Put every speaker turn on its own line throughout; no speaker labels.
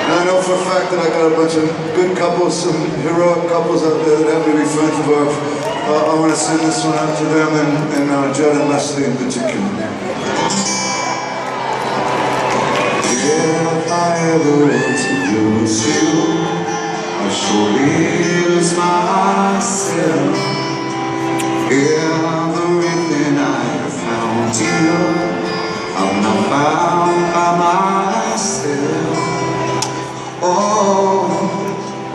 And I know for a fact that I got a bunch of good couples, some heroic couples out there that happen to be friends of ours. I want to send this one out to them and Judd and Leslie in particular. If I ever were to lose you, I surely lose myself. Everything I have found you, I'm not found by myself. Oh,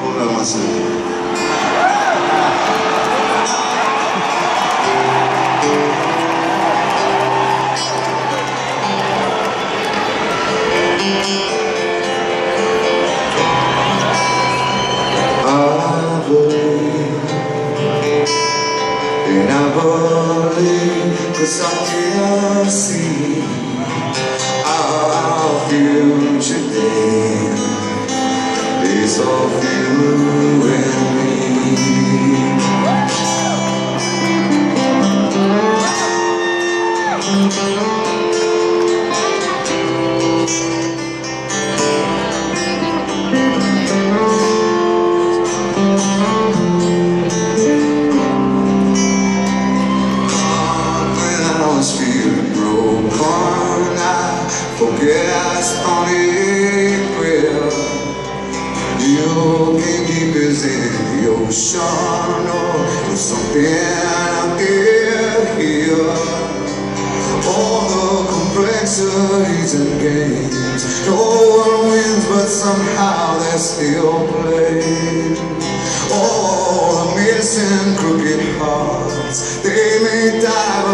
hold on one second. I believe, 'cause I can see our future day is of you and me. Forget on April, you can keep us in the ocean, or there's something out there here. All the complexities and games, no one wins, but somehow they're still played. All the missing crooked hearts, they may die.